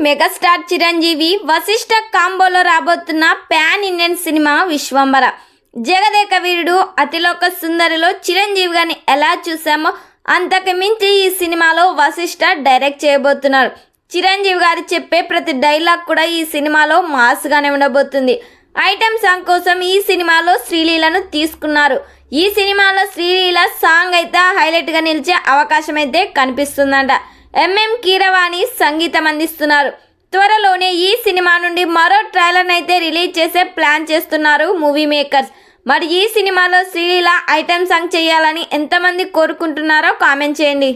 Megastar Chiranjeevi Vashishtha కాంబోలో రాబోతున్న pan Indian cinema Vishwambhara. Jagadeka Veerudu Athiloka సుందరిలో Chiranjeevi గారిని ఎలా చూసామో అంతకు మించి ఈ సినిమాలో వశిష్ఠ డైరెక్ట్ చేయబోతున్నారు. చిరంజీవి గారు చెప్పే ప్రతి డైలాగ్ కూడా ఈ సినిమాలో మాస్గానే ఉండబోతుంది. ఐటెం సాంగ్ కోసం ఈ సినిమాలో శ్రీలీలను తీసుకున్నారు. ఈ సినిమాలో శ్రీలీల సాంగ్ అయితే హైలైట్గా నిలిచే అవకాశం అయితే కనిపిస్తుందంట. ఎంఎం కీరవాణి సంగీతం అందిస్తున్నారు. త్వరలోనే ఈ సినిమా నుండి మరో ట్రైలర్ అయితే రిలీజ్ చేసే ప్లాన్ చేస్తున్నారు మూవీ మేకర్స్. మరి ఈ సినిమాలో శ్రీలీల ఐటెం సాంగ్ చేయాలని ఎంతమంది కోరుకుంటున్నారో కామెంట్ చేయండి.